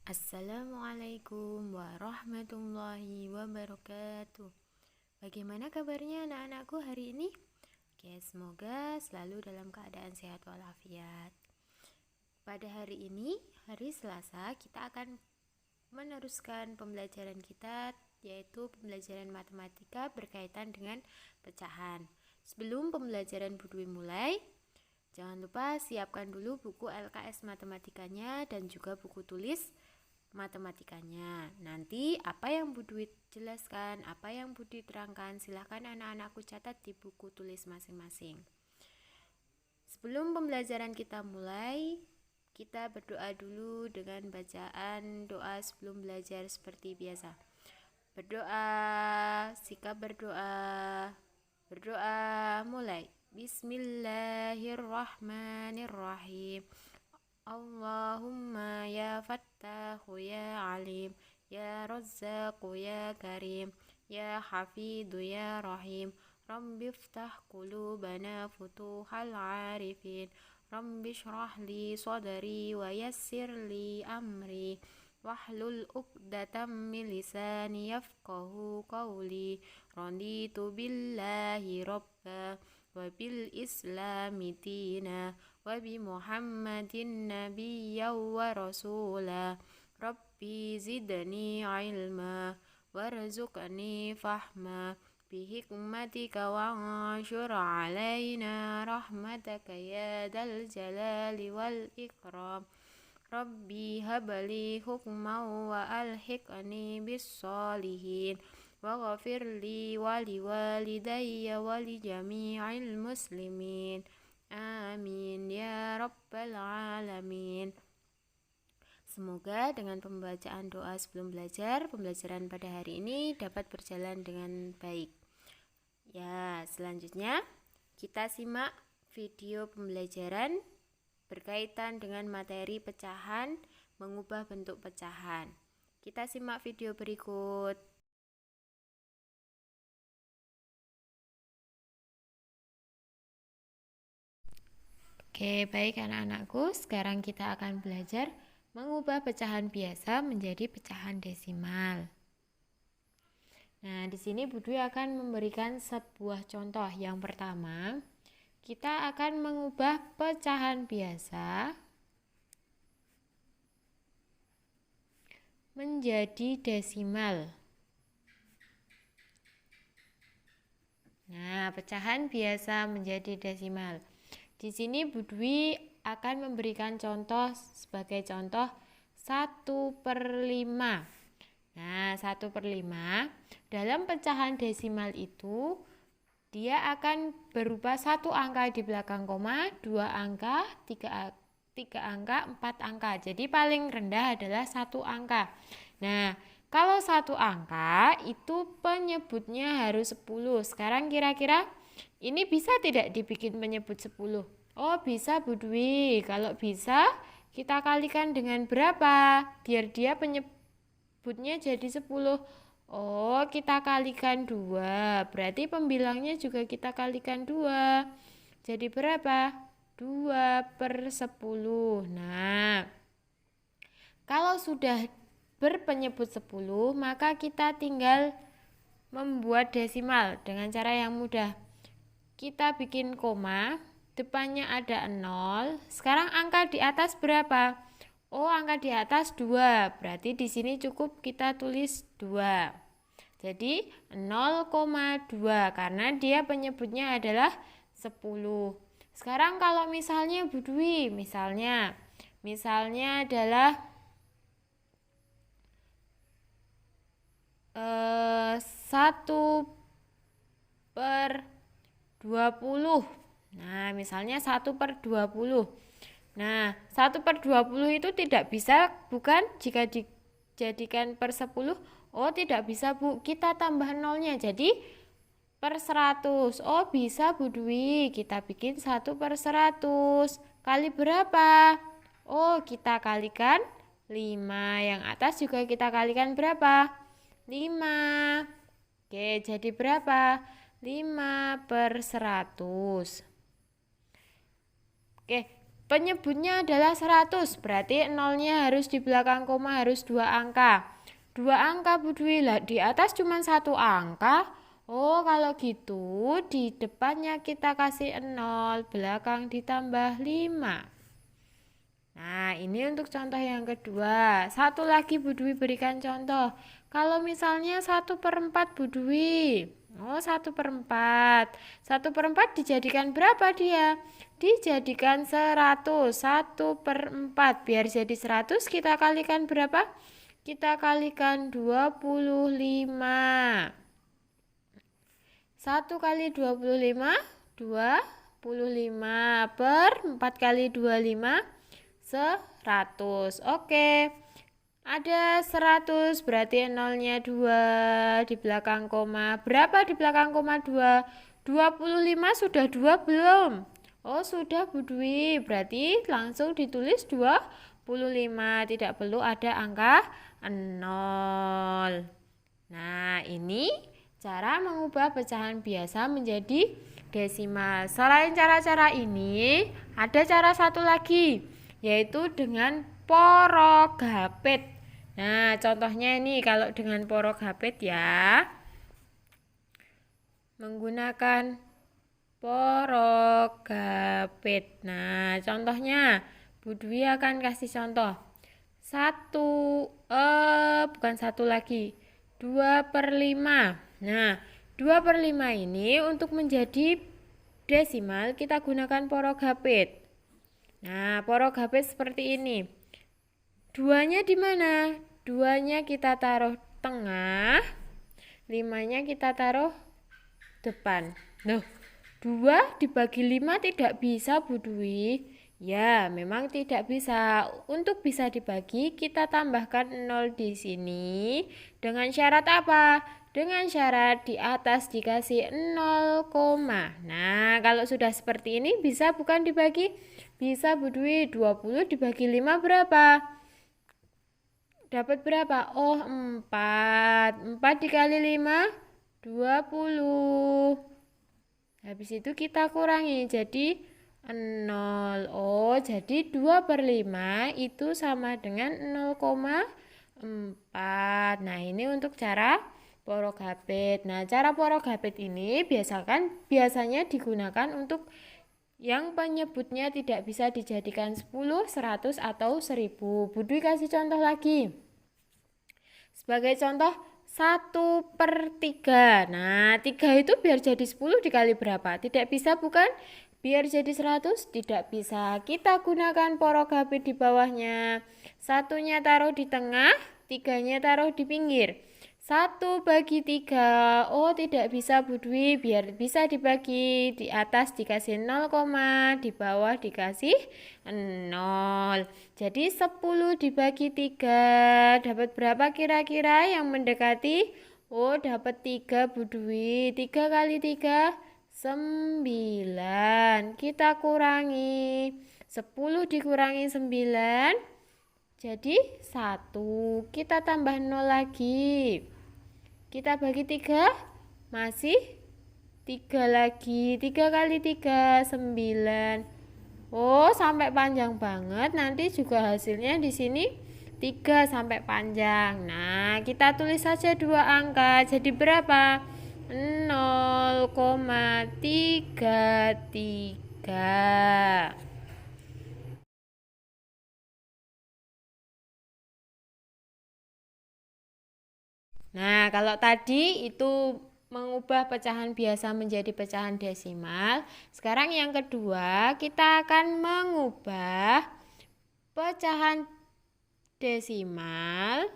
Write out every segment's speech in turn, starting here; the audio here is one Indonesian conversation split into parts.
Assalamualaikum warahmatullahi wabarakatuh. Bagaimana kabarnya anak-anakku hari ini? Oke, semoga selalu dalam keadaan sehat walafiat. Pada hari ini, hari Selasa, kita akan meneruskan pembelajaran kita, yaitu pembelajaran matematika berkaitan dengan pecahan. Sebelum pembelajaran Budwi mulai, jangan lupa siapkan dulu buku LKS matematikanya dan juga buku tulis matematikanya. Nanti apa yang Budwi jelaskan, apa yang Budi terangkan, silahkan anak-anakku catat di buku tulis masing-masing. Sebelum pembelajaran kita mulai, kita berdoa dulu dengan bacaan doa sebelum belajar seperti biasa. Berdoa, sikap berdoa. Berdoa mulai. Bismillahirrahmanirrahim. Allahumma ya Fattahu ya Alim, ya Razzaqu ya Karim, ya Hafidhu ya Rahim. Rabbi iftah qulubana futuhal arifin. Rabbi shrah li sadri wa yassir li amri. Wahlul uqdatam min lisani yafqahu qawli. Raditu billahi rabba wa bil islami dina wa bi Muhammadin nabiyya wa rasula. Rabbi zidni ilma warzuqni fahma bihikmatika wa'anshur alaina rahmataka ya dal jalali wal ikram. Rabbi habli hukman wa alhiqni bis salihin waghfir li wa liwalidayya wa li jami'il muslimin. Amin ya rabbal alamin. Semoga dengan pembacaan doa sebelum belajar, pembelajaran pada hari ini dapat berjalan dengan baik. Ya, selanjutnya kita simak video pembelajaran berkaitan dengan materi pecahan, mengubah bentuk pecahan. Kita simak video berikut. Oke, baik anak-anakku, sekarang kita akan belajar mengubah pecahan biasa menjadi pecahan desimal. Nah, di sini Budwi akan memberikan sebuah contoh. Yang pertama, kita akan mengubah pecahan biasa menjadi desimal. Nah, pecahan biasa menjadi desimal. Di sini Budwi akan memberikan contoh sebagai contoh 1/5. Nah, 1/5 dalam pecahan desimal itu dia akan berubah satu angka di belakang koma, 2 angka, 3 angka, 4 angka. Jadi paling rendah adalah 1 angka. Nah, kalau 1 angka itu penyebutnya harus 10. Sekarang kira-kira ini bisa tidak dibikin penyebut 10? Oh, bisa Budwi. Kalau bisa, kita kalikan dengan berapa? Biar dia penyebutnya jadi 10. Oh, kita kalikan 2. Berarti pembilangnya juga kita kalikan 2. Jadi berapa? 2/10. Nah, kalau sudah berpenyebut 10, maka kita tinggal membuat desimal dengan cara yang mudah. Kita bikin koma, depannya ada 0. Sekarang angka di atas berapa? Oh, angka di atas 2. Berarti di sini cukup kita tulis 2. Jadi 0,2 karena dia penyebutnya adalah 10. Sekarang kalau misalnya Budwi, misalnya adalah 1/20. Nah, misalnya 1/20. Nah, 1/20 itu tidak bisa, bukan? Jika dijadikan per 10, oh tidak bisa Bu, kita tambah nolnya, jadi per 100. Oh bisa Budwi, kita bikin 1/100. Kali berapa? Oh kita kalikan 5. Yang atas juga kita kalikan berapa? 5. Oke, jadi berapa? 5/100. Oke, Penyebutnya adalah 100, berarti nolnya harus di belakang koma harus 2 angka. 2 angka Bu Dwi, lah di atas cuma 1 angka. Oh, kalau gitu di depannya kita kasih 0, belakang ditambah 5. Nah, ini untuk contoh yang kedua. Satu lagi Bu Dwi berikan contoh. Kalau misalnya 1/4 Bu Dwi. Oh, 1/4. 1/4 dijadikan berapa dia? Dijadikan 100. 1/4. Biar jadi 100 kita kalikan berapa? Kita kalikan 25. 1 kali 25, 25 per 4 kali 25, 100. Oke. Ada 100 berarti nolnya 2 di belakang koma. Berapa di belakang koma 2? 25 sudah 2 belum? Oh, sudah Bu Dwi. Berarti langsung ditulis 25. Tidak perlu ada angka 0. Nah, ini cara mengubah pecahan biasa menjadi desimal. Selain cara-cara ini, ada cara satu lagi, yaitu dengan porogapit. Nah, contohnya ini kalau dengan porogapit ya, menggunakan porogapit. Nah, contohnya Bu Dwi akan kasih contoh. Bukan satu lagi, 2/5. Nah, 2/5 ini untuk menjadi desimal kita gunakan porogapit. Nah, porogapit seperti ini. 2-nya di mana? 2-nya kita taruh tengah, 5-nya kita taruh depan. Loh, 2 dibagi 5 tidak bisa Bu Dwi. Ya, memang tidak bisa. Untuk bisa dibagi, kita tambahkan 0 di sini. Dengan syarat apa? Dengan syarat di atas dikasih 0, nah, kalau sudah seperti ini bisa bukan dibagi? Bisa Bu Dwi. 20 dibagi 5 berapa? Dapat berapa? Oh, 4. 4 dikali 5, 20. Habis itu kita kurangi jadi 0. Oh, jadi 2/5 itu sama dengan 0,4. Nah, ini untuk cara porogapit. Nah, cara porogapit ini biasanya digunakan untuk yang penyebutnya tidak bisa dijadikan 10, 100, atau 1000. Bu Dwi kasih contoh lagi. Sebagai contoh, 1/3. Nah, 3 itu biar jadi 10 dikali berapa? Tidak bisa bukan? Biar jadi 100 tidak bisa. Kita gunakan porogapit di bawahnya. 1-nya taruh di tengah, 3-nya taruh di pinggir. 1/3. Oh, tidak bisa Bu Dwi. Biar bisa dibagi, di atas dikasih 0, di bawah dikasih 0. Jadi 10 dibagi 3. Dapat berapa kira-kira yang mendekati? Oh, dapat 3 Bu Dwi. 3 kali 3, 9. Kita kurangi. 10 dikurangi 9. Jadi 1. Kita tambah 0 lagi. Kita bagi 3, masih 3 lagi. 3 kali 3, 9. Oh, sampai panjang banget. Nanti juga hasilnya di sini 3 sampai panjang. Nah, kita tulis saja 2 angka. Jadi berapa? 0,33. Nah, kalau tadi itu mengubah pecahan biasa menjadi pecahan desimal. Sekarang yang kedua, kita akan mengubah pecahan desimal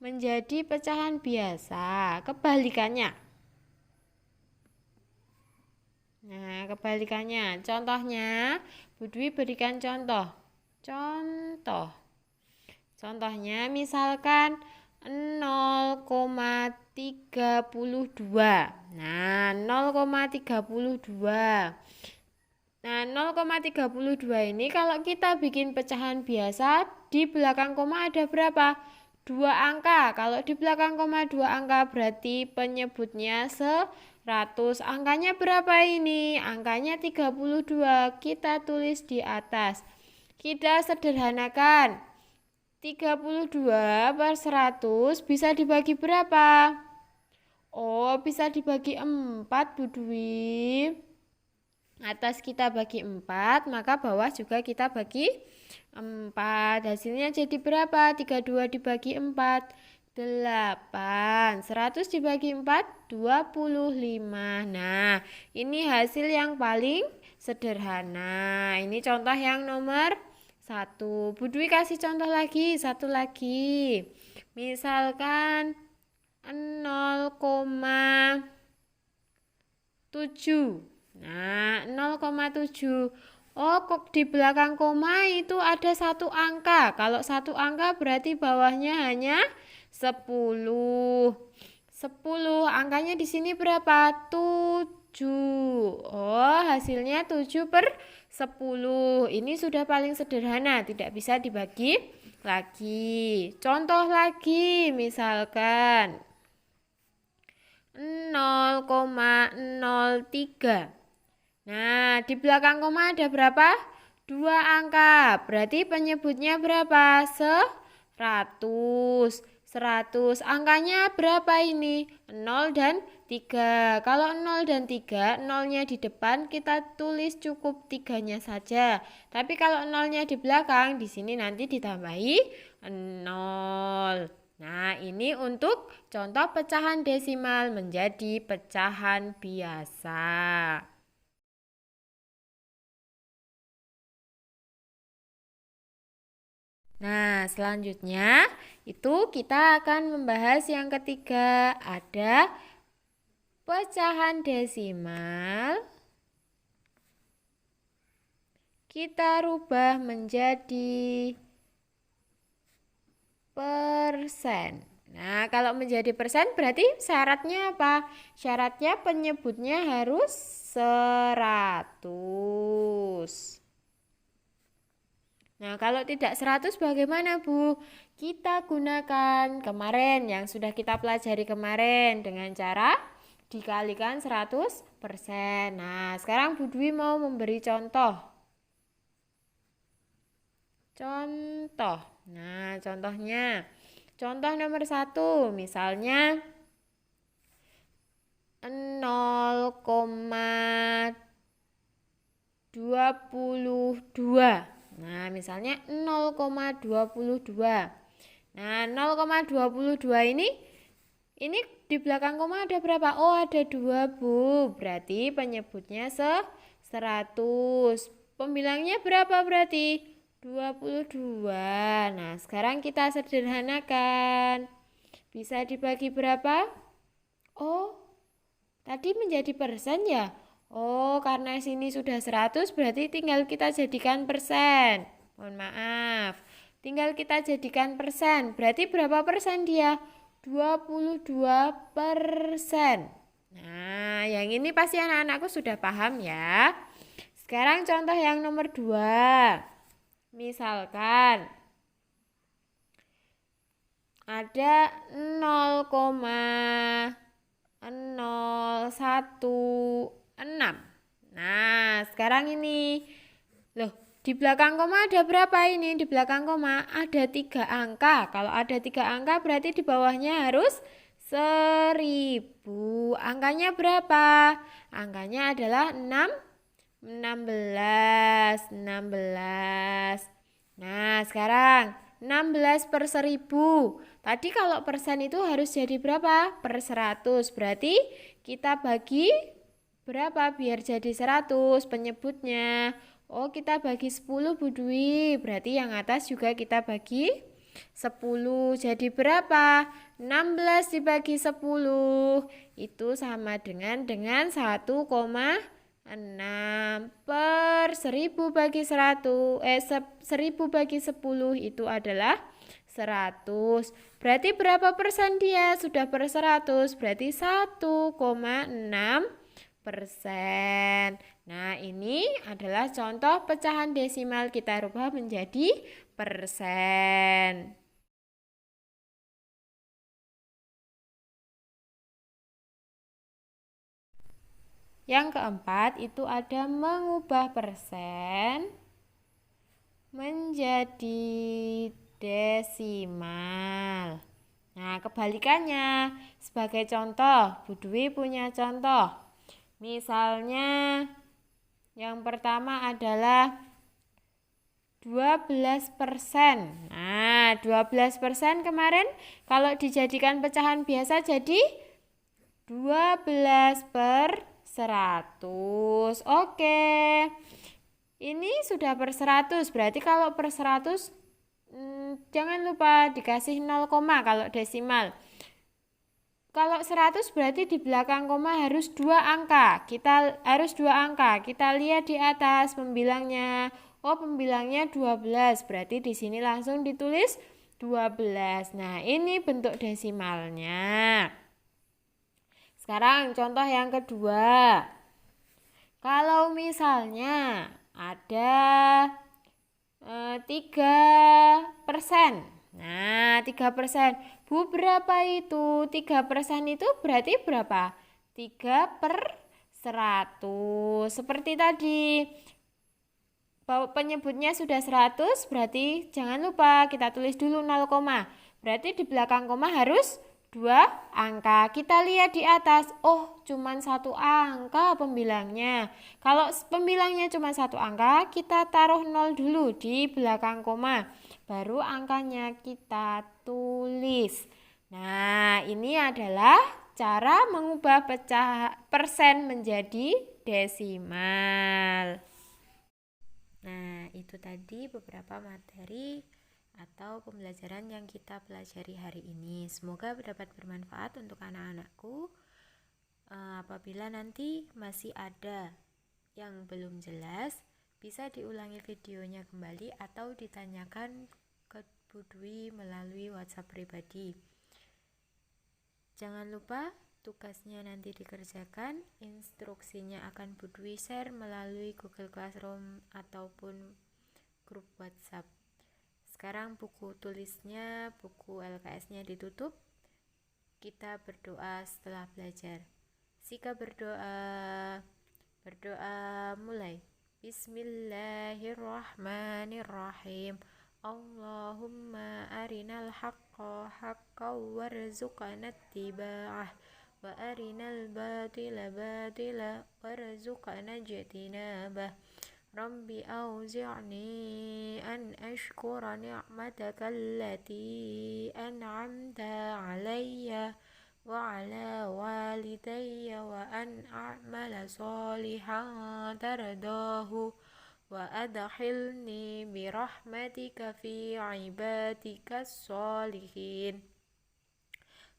menjadi pecahan biasa. Kebalikannya. Nah, kebalikannya. Contohnya, Bu Dwi berikan contoh. Contohnya misalkan 0,32. Nah, 0,32. Nah, 0,32 ini kalau kita bikin pecahan biasa, di belakang koma ada berapa? 2 angka. Kalau di belakang koma 2 angka berarti penyebutnya 100. ratus. Angkanya berapa ini? Angkanya 32. Kita tulis di atas. Kita sederhanakan. 32 per 100 bisa dibagi berapa? Oh, bisa dibagi 4, Bu Dwi. Atas kita bagi 4, maka bawah juga kita bagi 4. Hasilnya jadi berapa? 32 dibagi 4. 8. 100 dibagi 4, 25. Nah, ini hasil yang paling sederhana. Ini contoh yang nomor 1. Bu Dwi kasih contoh lagi, satu lagi. Misalkan 0,7. Nah, 0,7. Oh, kok di belakang koma itu ada satu angka. Kalau satu angka berarti bawahnya hanya 10. 10. Angkanya di sini berapa? 7. Oh, hasilnya 7 per 10. Ini sudah paling sederhana, tidak bisa dibagi lagi. Contoh lagi, misalkan 0,03. Nah, di belakang koma ada berapa? 2 angka. Berarti penyebutnya berapa? 100. 100. Angkanya berapa ini? 0 dan 3. Kalau 0 dan 3, nolnya di depan kita tulis cukup 3-nya saja. Tapi kalau nolnya di belakang, di sini nanti ditambahi 0. Nah, ini untuk contoh pecahan desimal menjadi pecahan biasa. Nah, selanjutnya itu kita akan membahas yang ketiga, ada pecahan desimal. Kita rubah menjadi persen. Nah, kalau menjadi persen berarti syaratnya apa? Syaratnya penyebutnya harus 100. Nah, kalau tidak 100 bagaimana, Bu? Kita gunakan kemarin yang sudah kita pelajari kemarin dengan cara dikalikan 100%. Nah, sekarang Bu Dwi mau memberi contoh. Nah, contohnya. Contoh nomor 1, misalnya 0,22. Nah, misalnya 0,22. Nah, 0,22 ini di belakang koma ada berapa? Oh, ada 2, Bu. Berarti penyebutnya 100. Pembilangnya berapa berarti? 22. Nah, sekarang kita sederhanakan. Bisa dibagi berapa? Oh, tadi menjadi persen ya? Oh, karena sini sudah 100 berarti tinggal kita jadikan persen. Mohon maaf. Tinggal kita jadikan persen. Berarti berapa persen dia? 22%. Nah, yang ini pasti anak-anakku sudah paham ya. Sekarang contoh yang nomor 2. Misalkan ada 0,016. Nah, sekarang ini. Loh, di belakang koma ada berapa ini? Di belakang koma ada 3 angka. Kalau ada 3 angka berarti di bawahnya harus 1000. Angkanya berapa? Angkanya adalah 16. Nah, sekarang 16 per 1000. Tadi kalau persen itu harus jadi berapa? Per 100. Berarti kita bagi berapa biar jadi 100 penyebutnya? Oh, kita bagi 10, Bu Dwi. Berarti yang atas juga kita bagi 10. Jadi berapa? 16 dibagi 10. Itu sama dengan 1,6 per 1000 bagi 100. 1000 bagi 10 itu adalah 100. Berarti berapa persen dia? Sudah per 100. Berarti 1,6%. Nah, ini adalah contoh pecahan desimal kita rubah menjadi persen. Yang keempat itu ada mengubah persen menjadi desimal. Nah, kebalikannya. Sebagai contoh, Bu Dwi punya contoh. Misalnya yang pertama adalah 12%. Nah, 12% kemarin kalau dijadikan pecahan biasa jadi 12 per 100. Oke. Ini sudah per 100. Berarti kalau per 100 jangan lupa dikasih 0, kalau desimal. Kalau 100 berarti di belakang koma harus 2 angka. Kita lihat di atas pembilangnya. Oh, pembilangnya 12. Berarti di sini langsung ditulis 12. Nah, ini bentuk desimalnya. Sekarang contoh yang kedua. Kalau misalnya ada 3%. Nah, 3%. Bu, berapa itu? 3% itu berarti berapa? 3 per 100. Seperti tadi. Penyebutnya sudah 100, berarti jangan lupa kita tulis dulu 0, berarti di belakang koma harus 2 angka. Kita lihat di atas, oh cuman 1 angka pembilangnya. Kalau pembilangnya cuma 1 angka, kita taruh 0 dulu di belakang koma, baru angkanya kita tulis. Nah, ini adalah cara mengubah persen menjadi desimal. Nah, itu tadi beberapa materi atau pembelajaran yang kita pelajari hari ini. Semoga dapat bermanfaat untuk anak-anakku. Apabila nanti masih ada yang belum jelas, bisa diulangi videonya kembali atau ditanyakan ke Bu Dwi melalui WhatsApp pribadi. Jangan lupa tugasnya nanti dikerjakan, instruksinya akan Bu Dwi share melalui Google Classroom ataupun grup WhatsApp. Sekarang buku tulisnya, buku LKS-nya ditutup. Kita berdoa setelah belajar. Sika berdoa mulai. Bismillahirrahmanirrahim. Allahumma arinal haqqa haqqan warzuqna ittiba'ah wa arinal batila batila warzuqna ijtinabah. Rabbi auzi'ni an ashkura ni'mataka allati an'amta 'alayya wa 'ala walidayya wa an a'mala shalihan tardahu wa adkhilni birahmatika fi 'ibadikas shalihin.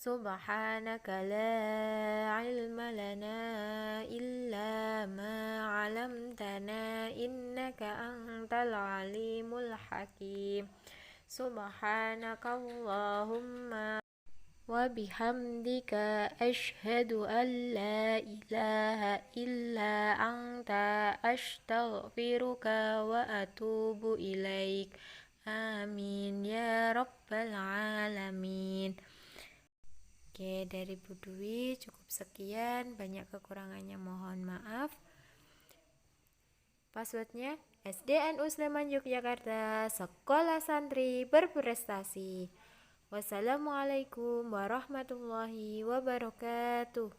Subhanaka la ilma lana illa ma 'allamtana innaka antal alimul hakim. Subhanaka Allahumma wa bihamdika asyhadu an la ilaha illa anta astaghfiruka wa atubu ilaik. Amin ya rabbal alamin. Oke, dari Bu Dwi cukup sekian, banyak kekurangannya mohon maaf. Passwordnya SDNU Sleman Yogyakarta, Sekolah Santri Berprestasi. Wassalamualaikum warahmatullahi wabarakatuh.